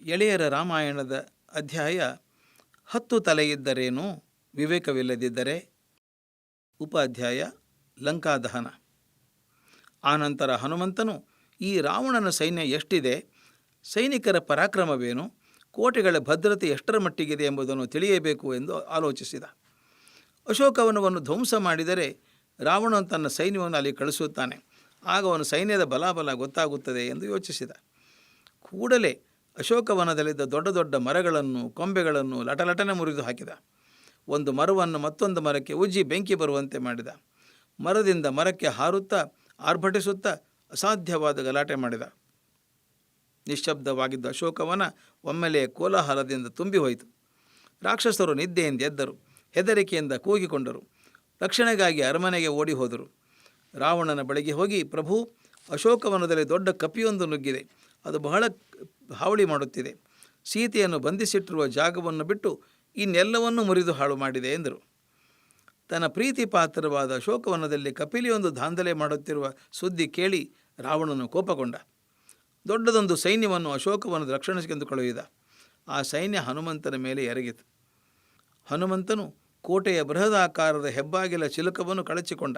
ಎಳೆಯರ ರಾಮಾಯಣದ ಅಧ್ಯಾಯ 10 ತಲೆಯಿದ್ದರೇನು ವಿವೇಕವಿಲ್ಲದಿದ್ದರೆ. ಉಪಾಧ್ಯಾಯ ಲಂಕಾದಹನ. ಆನಂತರ ಹನುಮಂತನು ಈ ರಾವಣನ ಸೈನ್ಯ ಎಷ್ಟಿದೆ, ಸೈನಿಕರ ಪರಾಕ್ರಮವೇನು, ಕೋಟೆಗಳ ಭದ್ರತೆ ಎಷ್ಟರ ಮಟ್ಟಿಗಿದೆ ಎಂಬುದನ್ನು ತಿಳಿಯಬೇಕು ಎಂದು ಆಲೋಚಿಸಿದ. ಅಶೋಕವನವನ್ನು ಧ್ವಂಸ ಮಾಡಿದರೆ ರಾವಣನು ತನ್ನ ಸೈನ್ಯವನ್ನು ಅಲ್ಲಿ ಕಳಿಸುತ್ತಾನೆ. ಆಗ ಅವನ ಸೈನ್ಯದ ಬಲಾಬಲ ಗೊತ್ತಾಗುತ್ತದೆ ಎಂದು ಯೋಚಿಸಿದ. ಕೂಡಲೇ ಅಶೋಕವನದಲ್ಲಿದ್ದ ದೊಡ್ಡ ದೊಡ್ಡ ಮರಗಳನ್ನು, ಕೊಂಬೆಗಳನ್ನು ಲಟಲಟನೆ ಮುರಿದು ಹಾಕಿದ. ಒಂದು ಮರವನ್ನು ಮತ್ತೊಂದು ಮರಕ್ಕೆ ಉಜ್ಜಿ ಬೆಂಕಿ ಬರುವಂತೆ ಮಾಡಿದ. ಮರದಿಂದ ಮರಕ್ಕೆ ಹಾರುತ್ತಾ ಆರ್ಭಟಿಸುತ್ತಾ ಅಸಾಧ್ಯವಾದ ಗಲಾಟೆ ಮಾಡಿದ. ನಿಶ್ಶಬ್ದವಾಗಿದ್ದ ಅಶೋಕವನ ಒಮ್ಮೆಲೆ ಕೋಲಾಹಲದಿಂದ ತುಂಬಿ ಹೋಯಿತು. ರಾಕ್ಷಸರು ನಿದ್ದೆಯಿಂದ ಎದ್ದರು, ಹೆದರಿಕೆಯಿಂದ ಕೂಗಿಕೊಂಡರು. ರಕ್ಷಣೆಗಾಗಿ ಅರಮನೆಗೆ ಓಡಿ ಹೋದರು. ರಾವಣನ ಬಳಿಗೆ ಹೋಗಿ, ಪ್ರಭು, ಅಶೋಕವನದಲ್ಲಿ ದೊಡ್ಡ ಕಪಿಯೊಂದು ನುಗ್ಗಿದೆ. ಅದು ಬಹಳ ಹಾವಳಿ ಮಾಡುತ್ತಿದೆ. ಸೀತೆಯನ್ನು ಬಂಧಿಸಿಟ್ಟಿರುವ ಜಾಗವನ್ನು ಬಿಟ್ಟು ಇನ್ನೆಲ್ಲವನ್ನೂ ಮುರಿದು ಹಾಳು ಮಾಡಿದೆ ಎಂದರು. ತನ್ನ ಪ್ರೀತಿ ಪಾತ್ರವಾದ ಅಶೋಕವನದಲ್ಲಿ ಕಪಿಲಿಯೊಂದು ದಾಂಧಲೆ ಮಾಡುತ್ತಿರುವ ಸುದ್ದಿ ಕೇಳಿ ರಾವಣನು ಕೋಪಗೊಂಡ. ದೊಡ್ಡದೊಂದು ಸೈನ್ಯವನ್ನು ಅಶೋಕವನದ ರಕ್ಷಣೆಗೆಂದು ಕಳುಹಿದ. ಆ ಸೈನ್ಯ ಹನುಮಂತನ ಮೇಲೆ ಎರಗಿತು. ಹನುಮಂತನು ಕೋಟೆಯ ಬೃಹದಾಕಾರದ ಹೆಬ್ಬಾಗಿಲ ಚಿಲಕವನ್ನು ಕಳಚಿಕೊಂಡ.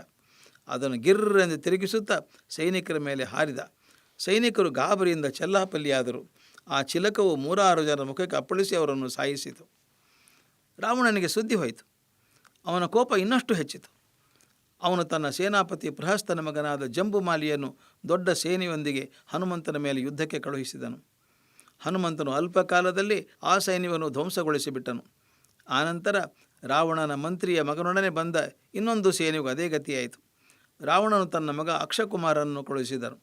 ಅದನ್ನು ಗಿರ್ರೆಂದು ತಿರುಗಿಸುತ್ತಾ ಸೈನಿಕರ ಮೇಲೆ ಹಾರಿದ. ಸೈನಿಕರು ಗಾಬರಿಯಿಂದ ಚೆಲ್ಲಾಪಲ್ಲಿಯಾದರು. ಆ ಚಿಲಕವು 3-6 ಜನರ ಮುಖಕ್ಕೆ ಅಪ್ಪಳಿಸಿ ಅವರನ್ನು ಸಾಯಿಸಿತು. ರಾವಣನಿಗೆ ಸುದ್ದಿ ಹೋಯಿತು. ಅವನ ಕೋಪ ಇನ್ನಷ್ಟು ಹೆಚ್ಚಿತು. ಅವನು ತನ್ನ ಸೇನಾಪತಿ ಪ್ರಹಸ್ತನ ಮಗನಾದ ಜಂಬುಮಾಲಿಯನ್ನು ದೊಡ್ಡ ಸೇನೆಯೊಂದಿಗೆ ಹನುಮಂತನ ಮೇಲೆ ಯುದ್ಧಕ್ಕೆ ಕಳುಹಿಸಿದನು. ಹನುಮಂತನು ಅಲ್ಪ ಕಾಲದಲ್ಲಿ ಆ ಸೈನ್ಯವನ್ನು ಧ್ವಂಸಗೊಳಿಸಿಬಿಟ್ಟನು. ಆನಂತರ ರಾವಣನ ಮಂತ್ರಿಯ ಮಗನೊಡನೆ ಬಂದ ಇನ್ನೊಂದು ಸೇನೆಗೂ ಅದೇ ಗತಿಯಾಯಿತು. ರಾವಣನು ತನ್ನ ಮಗ ಅಕ್ಷಕುಮಾರನನ್ನು ಕಳುಹಿಸಿದನು.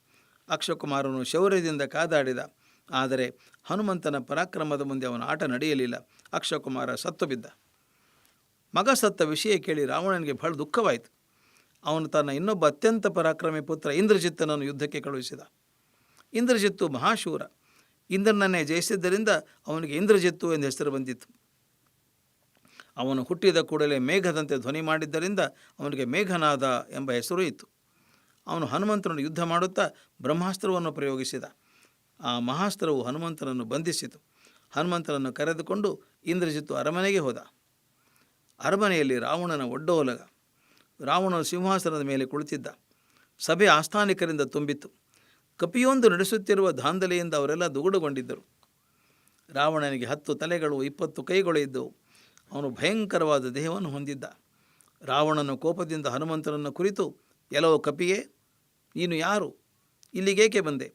ಅಕ್ಷಕುಮಾರನು ಶೌರ್ಯದಿಂದ ಕಾದಾಡಿದ. ಆದರೆ ಹನುಮಂತನ ಪರಾಕ್ರಮದ ಮುಂದೆ ಅವನ ಆಟ ನಡೆಯಲಿಲ್ಲ. ಅಕ್ಷಕುಮಾರ ಸತ್ತು ಬಿದ್ದ. ಮಗ ಸತ್ತ ವಿಷಯ ಕೇಳಿ ರಾವಣನಿಗೆ ಬಹಳ ದುಃಖವಾಯಿತು. ಅವನು ತನ್ನ ಇನ್ನೊಬ್ಬ ಅತ್ಯಂತ ಪರಾಕ್ರಮಿ ಪುತ್ರ ಇಂದ್ರಜಿತ್ತನನ್ನು ಯುದ್ಧಕ್ಕೆ ಕಳುಹಿಸಿದ. ಇಂದ್ರಜಿತ್ತು ಮಹಾಶೂರ. ಇಂದ್ರನನ್ನೇ ಜಯಿಸಿದ್ದರಿಂದ ಅವನಿಗೆ ಇಂದ್ರಜಿತ್ತು ಎಂದು ಹೆಸರು ಬಂದಿತ್ತು. ಅವನು ಹುಟ್ಟಿದ ಕೂಡಲೇ ಮೇಘದಂತೆ ಧ್ವನಿ ಮಾಡಿದ್ದರಿಂದ ಅವನಿಗೆ ಮೇಘನಾದ ಎಂಬ ಹೆಸರು ಇತ್ತು. ಅವನು ಹನುಮಂತನನ್ನು ಯುದ್ಧ ಮಾಡುತ್ತಾ ಬ್ರಹ್ಮಾಸ್ತ್ರವನ್ನು ಪ್ರಯೋಗಿಸಿದ. ಆ ಮಹಾಸ್ತ್ರವು ಹನುಮಂತನನ್ನು ಬಂಧಿಸಿತು. ಹನುಮಂತನನ್ನು ಕರೆದುಕೊಂಡು ಇಂದ್ರಜಿತ್ತು ಅರಮನೆಗೆ ಹೋದ. ಅರಮನೆಯಲ್ಲಿ ರಾವಣನ ಒಡ್ಡೋಲಗ. ರಾವಣನು ಸಿಂಹಾಸನದ ಮೇಲೆ ಕುಳಿತಿದ್ದ. ಸಭೆ ಆಸ್ಥಾನಿಕರಿಂದ ತುಂಬಿತ್ತು. ಕಪಿಯೊಂದು ನಡೆಸುತ್ತಿರುವ ದಾಂಧಲೆಯಿಂದ ಅವರೆಲ್ಲ ದುಗುಡಗೊಂಡಿದ್ದರು. ರಾವಣನಿಗೆ 10 ತಲೆಗಳು, 20 ಕೈಗಳು ಇದ್ದವು. ಅವನು ಭಯಂಕರವಾದ ದೇಹವನ್ನು ಹೊಂದಿದ್ದ. ರಾವಣನ ಕೋಪದಿಂದ ಹನುಮಂತನನ್ನು ಕುರಿತು, ಎಲ್ಲವೋ ಕಪಿಯೇ, ನೀನು ಯಾರು? ಇಲ್ಲಿಗೇಕೆ ಬಂದೆ?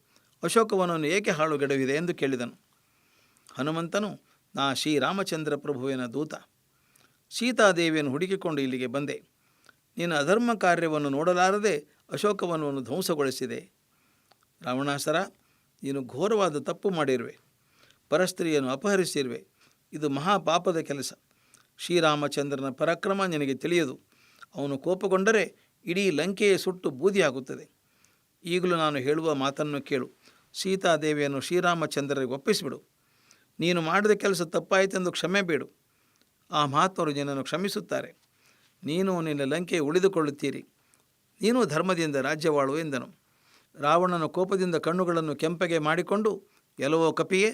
ಅಶೋಕವನನ್ನು ಏಕೆ ಹಾಳುಗೆಡವಿದೆ ಎಂದು ಕೇಳಿದನು. ಹನುಮಂತನು, ನಾ ಶ್ರೀರಾಮಚಂದ್ರ ಪ್ರಭುವಿನ ದೂತ. ಸೀತಾದೇವಿಯನ್ನು ಹುಡುಕಿಕೊಂಡು ಇಲ್ಲಿಗೆ ಬಂದೆ. ನಿನ್ನ ಅಧರ್ಮ ಕಾರ್ಯವನ್ನು ನೋಡಲಾರದೆ ಅಶೋಕವನವನ್ನು ಧ್ವಂಸಗೊಳಿಸಿದೆ. ರಾವಣಾಸರ, ನೀನು ಘೋರವಾದ ತಪ್ಪು ಮಾಡಿರುವೆ. ಪರಸ್ತ್ರೀಯನ್ನು ಅಪಹರಿಸಿರುವೆ. ಇದು ಮಹಾಪಾಪದ ಕೆಲಸ. ಶ್ರೀರಾಮಚಂದ್ರನ ಪರಾಕ್ರಮ ನಿನಗೆ ತಿಳಿಯದು. ಅವನು ಕೋಪಗೊಂಡರೆ ಇಡೀ ಲಂಕೆಯೇ ಸುಟ್ಟು ಬೂದಿಯಾಗುತ್ತದೆ. ಈಗಲೂ ನಾನು ಹೇಳುವ ಮಾತನ್ನು ಕೇಳು. ಸೀತಾದೇವಿಯನ್ನು ಶ್ರೀರಾಮಚಂದ್ರರಿಗೆ ಒಪ್ಪಿಸಿಬಿಡು. ನೀನು ಮಾಡಿದ ಕೆಲಸ ತಪ್ಪಾಯಿತೆಂದು ಕ್ಷಮೆ ಬೇಡು. ಆ ಮಹಾತ್ಮರು ನಿನ್ನನ್ನು ಕ್ಷಮಿಸುತ್ತಾರೆ. ನೀನು ನಿನ್ನ ಲಂಕೆ ಉಳಿದುಕೊಳ್ಳುತ್ತೀರಿ. ನೀನು ಧರ್ಮದಿಂದ ರಾಜ್ಯವಾಳು ಎಂದನು. ರಾವಣನ ಕೋಪದಿಂದ ಕಣ್ಣುಗಳನ್ನು ಕೆಂಪಗೆ ಮಾಡಿಕೊಂಡು, ಎಲ್ಲವೋ ಕಪಿಯೇ,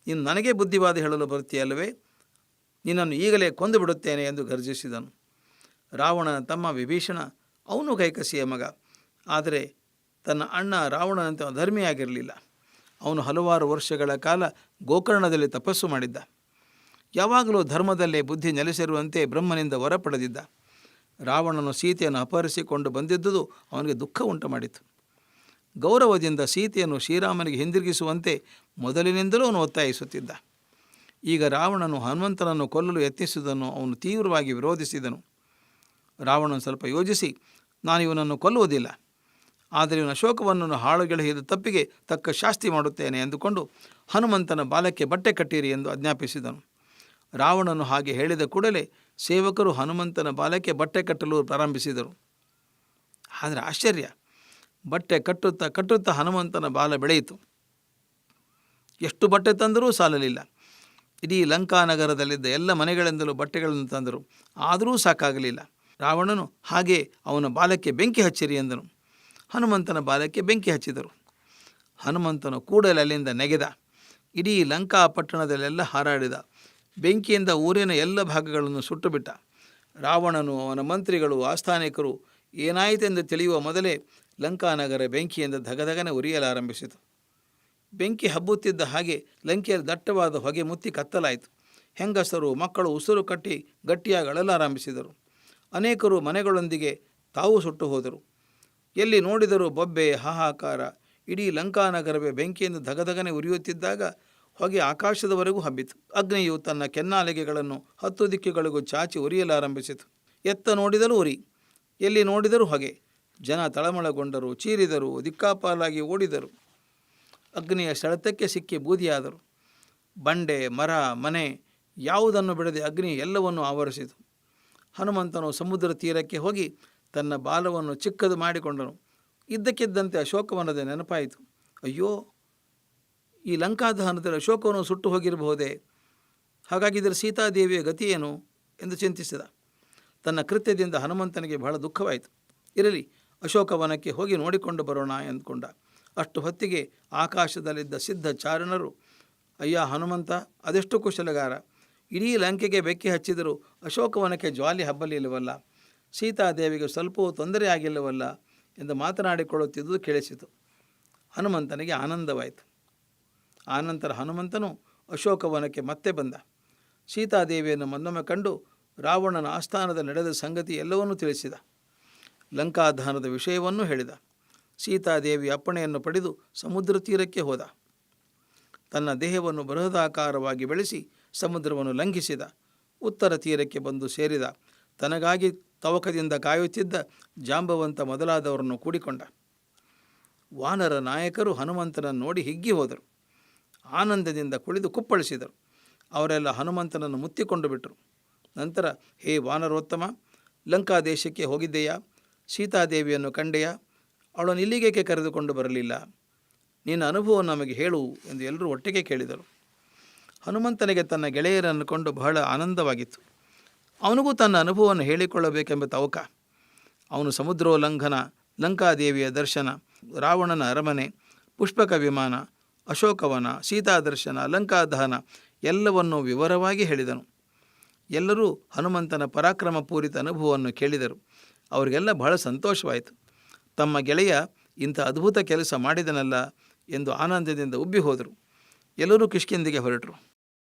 ನೀನು ನನಗೇ ಬುದ್ಧಿವಾದ ಹೇಳಲು ಬರುತ್ತೀಯಲ್ಲವೇ? ನಿನ್ನನ್ನು ಈಗಲೇ ಕೊಂದು ಬಿಡುತ್ತೇನೆ ಎಂದು ಗರ್ಜಿಸಿದನು. ರಾವಣನ ತಮ್ಮ ವಿಭೀಷಣ, ಅವನು ಕೈಕಸಿಯ ಮಗ. ಆದರೆ ತನ್ನ ಅಣ್ಣ ರಾವಣನಂತೆ ಅಧರ್ಮಿಯಾಗಿರಲಿಲ್ಲ. ಅವನು ಹಲವಾರು ವರ್ಷಗಳ ಕಾಲ ಗೋಕರ್ಣದಲ್ಲಿ ತಪಸ್ಸು ಮಾಡಿದ್ದ. ಯಾವಾಗಲೂ ಧರ್ಮದಲ್ಲೇ ಬುದ್ಧಿ ನೆಲೆಸಿರುವಂತೆ ಬ್ರಹ್ಮನಿಂದ ವರ ಪಡೆದಿದ್ದ. ರಾವಣನು ಸೀತೆಯನ್ನು ಅಪಹರಿಸಿಕೊಂಡು ಬಂದಿದ್ದುದು ಅವನಿಗೆ ದುಃಖ ಉಂಟು ಮಾಡಿತು. ಗೌರವದಿಂದ ಸೀತೆಯನ್ನು ಶ್ರೀರಾಮನಿಗೆ ಹಿಂದಿರುಗಿಸುವಂತೆ ಮೊದಲಿನಿಂದಲೂ ಅವನು ಒತ್ತಾಯಿಸುತ್ತಿದ್ದ. ಈಗ ರಾವಣನು ಹನುಮಂತನನ್ನು ಕೊಲ್ಲಲು ಯತ್ನಿಸುವುದನ್ನು ಅವನು ತೀವ್ರವಾಗಿ ವಿರೋಧಿಸಿದನು. ರಾವಣನು ಸ್ವಲ್ಪ ಯೋಚಿಸಿ, ನಾನು ಇವನನ್ನು ಕೊಲ್ಲುವುದಿಲ್ಲ, ಆದರೆ ಇವನ ಅಶೋಕವನ್ನು ಹಾಳುಗೆಳೆಯದ ತಪ್ಪಿಗೆ ತಕ್ಕ ಶಾಸ್ತಿ ಮಾಡುತ್ತೇನೆ ಎಂದುಕೊಂಡು ಹನುಮಂತನ ಬಾಲಕ್ಕೆ ಬಟ್ಟೆ ಕಟ್ಟಿರಿ ಎಂದು ಆಜ್ಞಾಪಿಸಿದನು. ರಾವಣನು ಹಾಗೆ ಹೇಳಿದ ಕೂಡಲೇ ಸೇವಕರು ಹನುಮಂತನ ಬಾಲಕ್ಕೆ ಬಟ್ಟೆ ಕಟ್ಟಲು ಪ್ರಾರಂಭಿಸಿದರು. ಆದರೆ ಆಶ್ಚರ್ಯ, ಬಟ್ಟೆ ಕಟ್ಟುತ್ತಾ ಕಟ್ಟುತ್ತಾ ಹನುಮಂತನ ಬಾಲ ಬೆಳೆಯಿತು. ಎಷ್ಟು ಬಟ್ಟೆ ತಂದರೂ ಸಾಲಲಿಲ್ಲ. ಇಡೀ ಲಂಕಾನಗರದಲ್ಲಿದ್ದ ಎಲ್ಲ ಮನೆಗಳಿಂದಲೂ ಬಟ್ಟೆಗಳನ್ನು ತಂದರು. ಆದರೂ ಸಾಕಾಗಲಿಲ್ಲ. ರಾವಣನು ಹಾಗೆ ಅವನ ಬಾಲಕ್ಕೆ ಬೆಂಕಿ ಹಚ್ಚಿರಿ ಎಂದನು. ಹನುಮಂತನ ಬಾಲಕ್ಕೆ ಬೆಂಕಿ ಹಚ್ಚಿದರು. ಹನುಮಂತನು ಕೂಡಲೇ ಅಲ್ಲಿಂದ ನೆಗೆದ. ಇಡೀ ಲಂಕಾ ಪಟ್ಟಣದಲ್ಲೆಲ್ಲ ಹಾರಾಡಿದ. ಬೆಂಕಿಯಿಂದ ಊರಿನ ಎಲ್ಲ ಭಾಗಗಳನ್ನು ಸುಟ್ಟುಬಿಟ್ಟ. ರಾವಣನು, ಅವನ ಮಂತ್ರಿಗಳು, ಆಸ್ಥಾನಿಕರು ಏನಾಯಿತೆಂದು ತಿಳಿಯುವ ಮೊದಲೇ ಲಂಕಾನಗರ ಬೆಂಕಿಯಿಂದ ಧಗಧಗನೆ ಉರಿಯಲಾರಂಭಿಸಿತು. ಬೆಂಕಿ ಹಬ್ಬುತ್ತಿದ್ದ ಹಾಗೆ ಲಂಕೆಯಲ್ಲಿ ದಟ್ಟವಾದ ಹೊಗೆ ಮುತ್ತಿ ಕತ್ತಲಾಯಿತು. ಹೆಂಗಸರು, ಮಕ್ಕಳು ಉಸಿರು ಕಟ್ಟಿ ಗಟ್ಟಿಯಾಗಿ ಅಳಲಾರಂಭಿಸಿದರು. ಅನೇಕರು ಮನೆಗಳೊಂದಿಗೆ ತಾವು ಸುಟ್ಟು ಹೋದರು. ಎಲ್ಲಿ ನೋಡಿದರೂ ಬೊಬ್ಬೆ, ಹಾಹಾಕಾರ. ಇಡೀ ಲಂಕಾನಗರವೇ ಬೆಂಕಿಯಿಂದ ಧಗಧಗನೆ ಉರಿಯುತ್ತಿದ್ದಾಗ ಹೊಗೆ ಆಕಾಶದವರೆಗೂ ಹಬ್ಬಿತು. ಅಗ್ನಿಯು ತನ್ನ ಕೆನ್ನಾಲಿಗೆಗಳನ್ನು 10 ದಿಕ್ಕುಗಳಿಗೂ ಚಾಚಿ ಉರಿಯಲಾರಂಭಿಸಿತು. ಎತ್ತ ನೋಡಿದರೂ ಉರಿ, ಎಲ್ಲಿ ನೋಡಿದರೂ ಹೊಗೆ. ಜನ ತಳಮಳಗೊಂಡರು, ಚೀರಿದರು, ದಿಕ್ಕಾಪಾಲಾಗಿ ಓಡಿದರು. ಅಗ್ನಿಯ ಸೆಳೆತಕ್ಕೆ ಸಿಕ್ಕಿ ಬೂದಿಯಾದರು. ಬಂಡೆ, ಮರ, ಮನೆ ಯಾವುದನ್ನು ಬಿಡದೆ ಅಗ್ನಿ ಎಲ್ಲವನ್ನೂ ಆವರಿಸಿತು. ಹನುಮಂತನು ಸಮುದ್ರ ತೀರಕ್ಕೆ ಹೋಗಿ ತನ್ನ ಬಾಲವನ್ನು ಚಿಕ್ಕದು ಮಾಡಿಕೊಂಡನು. ಇದ್ದಕ್ಕಿದ್ದಂತೆ ಅಶೋಕವನದ ನೆನಪಾಯಿತು. ಅಯ್ಯೋ, ಈ ಲಂಕಾದಹನದಲ್ಲಿ ಅಶೋಕವನ್ನು ಸುಟ್ಟು ಹೋಗಿರಬಹುದೇ? ಹಾಗಾಗಿದ್ದರೆ ಸೀತಾದೇವಿಯ ಗತಿಯೇನು ಎಂದು ಚಿಂತಿಸಿದ. ತನ್ನ ಕೃತ್ಯದಿಂದ ಹನುಮಂತನಿಗೆ ಬಹಳ ದುಃಖವಾಯಿತು. ಇರಲಿ, ಅಶೋಕವನಕ್ಕೆ ಹೋಗಿ ನೋಡಿಕೊಂಡು ಬರೋಣ ಎಂದುಕೊಂಡ. ಅಷ್ಟು ಹೊತ್ತಿಗೆ ಆಕಾಶದಲ್ಲಿದ್ದ ಸಿದ್ಧ ಚಾರಣರು, ಅಯ್ಯ ಹನುಮಂತ, ಅದೆಷ್ಟು ಕುಶಲಗಾರ! ಇಡೀ ಲಂಕೆಗೆ ಬೆಂಕಿ ಹಚ್ಚಿದರೂ ಅಶೋಕವನಕ್ಕೆ ಜ್ವಾಲಿ ಹಬ್ಬಲಿಲ್ಲವಲ್ಲ, ಸೀತಾದೇವಿಗೆ ಸ್ವಲ್ಪವೂ ತೊಂದರೆ ಆಗಿಲ್ಲವಲ್ಲ ಎಂದು ಮಾತನಾಡಿಕೊಳ್ಳುತ್ತಿದ್ದುದು ಕೇಳಿಸಿತು. ಹನುಮಂತನಿಗೆ ಆನಂದವಾಯಿತು. ಆನಂತರ ಹನುಮಂತನು ಅಶೋಕವನಕ್ಕೆ ಮತ್ತೆ ಬಂದ. ಸೀತಾದೇವಿಯನ್ನು ಮನ್ನೊಮ್ಮೆ ಕಂಡು ರಾವಣನ ಆಸ್ಥಾನದ ನಡೆದ ಸಂಗತಿ ಎಲ್ಲವನ್ನೂ ತಿಳಿಸಿದ. ಲಂಕಾದಹನದ ವಿಷಯವನ್ನೂ ಹೇಳಿದ. ಸೀತಾದೇವಿಯ ಅಪ್ಪಣೆಯನ್ನು ಪಡೆದು ಸಮುದ್ರ ತೀರಕ್ಕೆ ಹೋದ. ತನ್ನ ದೇಹವನ್ನು ಬೃಹದಾಕಾರವಾಗಿ ಬೆಳೆಸಿ ಸಮುದ್ರವನ್ನು ಲಂಘಿಸಿದ. ಉತ್ತರ ತೀರಕ್ಕೆ ಬಂದು ಸೇರಿದ. ತನಗಾಗಿ ತವಕದಿಂದ ಕಾಯುತ್ತಿದ್ದ ಜಾಂಬವಂತ ಮೊದಲಾದವರನ್ನು ಕೂಡಿಕೊಂಡ. ವಾನರ ನಾಯಕರು ಹನುಮಂತನನ್ನು ನೋಡಿ ಹಿಗ್ಗಿ ಹೋದರು. ಆನಂದದಿಂದ ಕುಳಿದು ಕುಪ್ಪಳಿಸಿದರು. ಅವರೆಲ್ಲ ಹನುಮಂತನನ್ನು ಮುತ್ತಿಕೊಂಡು ಬಿಟ್ಟರು. ನಂತರ, ಹೇ ವಾನರೋತ್ತಮ, ಲಂಕಾ ದೇಶಕ್ಕೆ ಹೋಗಿದ್ದೆಯಾ? ಸೀತಾದೇವಿಯನ್ನು ಕಂಡೆಯಾ? ಅವಳನ್ನು ಇಲ್ಲಿಗೇಕೆ ಕರೆದುಕೊಂಡು ಬರಲಿಲ್ಲ? ನಿನ್ನ ಅನುಭವ ನಮಗೆ ಹೇಳು ಎಂದು ಎಲ್ಲರೂ ಒಟ್ಟಿಗೆ ಕೇಳಿದರು. ಹನುಮಂತನಿಗೆ ತನ್ನ ಗೆಳೆಯರನ್ನು ಕೊಂಡು ಬಹಳ ಆನಂದವಾಗಿತ್ತು. ಅವನಿಗೂ ತನ್ನ ಅನುಭವವನ್ನು ಹೇಳಿಕೊಳ್ಳಬೇಕೆಂಬ ತವಕ. ಅವನು ಸಮುದ್ರೋಲ್ಲಂಘನ, ಲಂಕಾದೇವಿಯ ದರ್ಶನ, ರಾವಣನ ಅರಮನೆ, ಪುಷ್ಪಕ ವಿಮಾನ, ಅಶೋಕವನ, ಸೀತಾದರ್ಶನ, ಲಂಕಾದಹನ ಎಲ್ಲವನ್ನೂ ವಿವರವಾಗಿ ಹೇಳಿದನು. ಎಲ್ಲರೂ ಹನುಮಂತನ ಪರಾಕ್ರಮಪೂರಿತ ಅನುಭವವನ್ನು ಕೇಳಿದರು. ಅವರಿಗೆಲ್ಲ ಬಹಳ ಸಂತೋಷವಾಯಿತು. ತಮ್ಮ ಗೆಳೆಯ ಇಂಥ ಅದ್ಭುತ ಕೆಲಸ ಮಾಡಿದನಲ್ಲ ಎಂದು ಆನಂದದಿಂದ ಉಬ್ಬಿ ಹೋದರು. ಎಲ್ಲರೂ ಕಿಷ್ಕಿಂಧೆಗೆ ಹೊರಟರು.